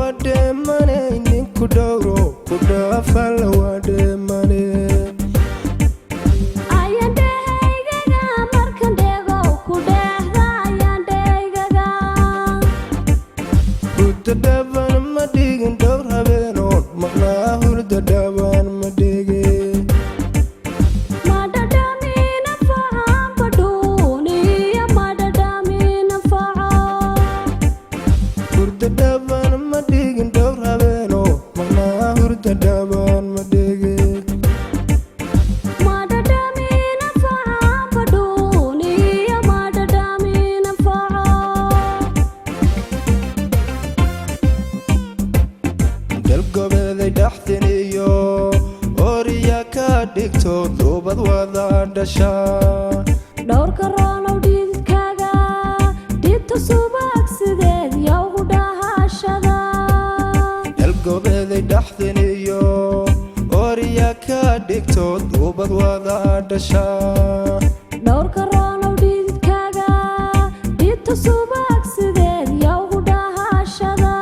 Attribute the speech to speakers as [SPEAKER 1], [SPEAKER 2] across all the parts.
[SPEAKER 1] wademane ninku dhowro ku dhaafala wademane
[SPEAKER 2] ayandhehaygaga markan dheego ku dheehda ayandhehaygaga
[SPEAKER 1] hurda dhaban ma dhigin dhowr habeenood maqnaa hurda dhaban ma dhigin
[SPEAKER 2] madhadhamina facan badhuuniya madhadhamina facan
[SPEAKER 1] hurda dhaban ma dhigin dhowr habeenood maqnaa hurda dhaban ma dhigin
[SPEAKER 2] madhadhamina facan badhuuniya madhadhamina facan
[SPEAKER 1] dalgobeeday dhaxdiniyo oriya ka dhigto duubad wada dhashaa
[SPEAKER 2] dhowrka roonow dhididkaaga dhibta subaag sideed yowgu dhahashada
[SPEAKER 1] dalgobeeday dhaxdiniyo oriya ka dhigto duubad wada dhashaa
[SPEAKER 2] dhowrka roonow dhididkaaga dhibta subaag sideed yowgu dhahashada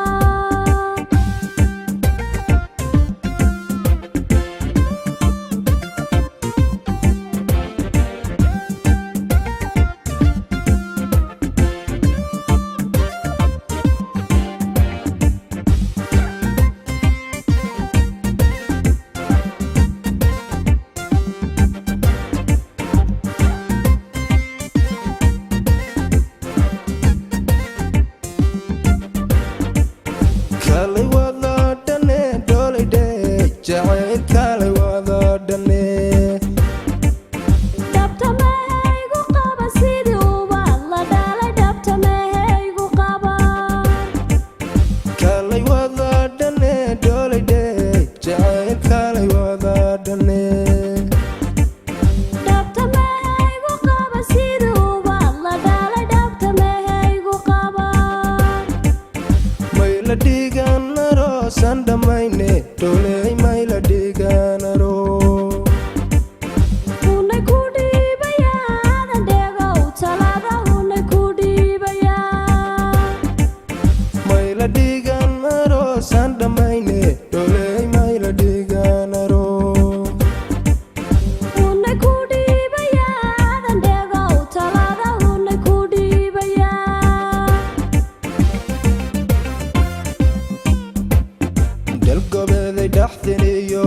[SPEAKER 2] kalay wada dhane dhoolidhe jacayl kalay wada dhane dhabta mehaygu qaba sidii ubaad la dhalay dhabta mehaygu qaba
[SPEAKER 1] kalay wada dhane dhoolidhe jacayl kalay wada dhane
[SPEAKER 2] dhabta mehaygu qaba sidii ubaad la dhalay dhabta mehaygu qaba
[SPEAKER 1] mayla dhiganaro san dhammayne dhooley mayla dhiganaro
[SPEAKER 2] hunay ku dhiibayaadan dheegow talada hunay ku dhiibayaa
[SPEAKER 1] mayla dhiganaro san dhammayne dhooley mayla dhiganaro
[SPEAKER 2] hunay ku dhiibayaadan dheegow talada hunay ku dhiibayaa
[SPEAKER 1] dalgobeeday dhaxdiniyo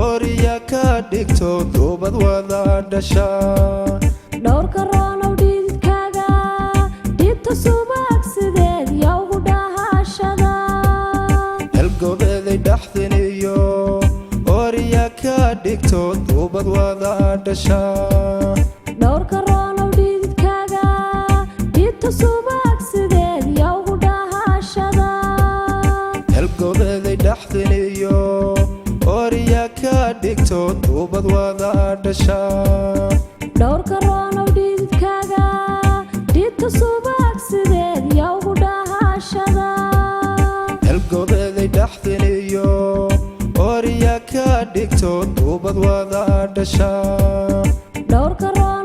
[SPEAKER 1] oriya ka dhigto duubad wada dhashaa
[SPEAKER 2] dhowrka roonow dhididkaaga dhibta subaag sideed yowgu dhahashada
[SPEAKER 1] dalgobeeday dhaxdiniyo oriya ka dhigto duubad wada dhashaa
[SPEAKER 2] dhowrka roonow dhididkaaga dhibta subaag sideed yowgu dhahashada
[SPEAKER 1] dalgobeeday dhaxdiniyo oriya ka dhigto duubad wada dhashaa
[SPEAKER 2] dhowrka roonow dhididkaaga dhibta subaag sideed yowgu dhahashada
[SPEAKER 1] dalgobeeday dhaxdiniyo oriya ka dhigto duubad wada dhashaa
[SPEAKER 2] dhowrka roonow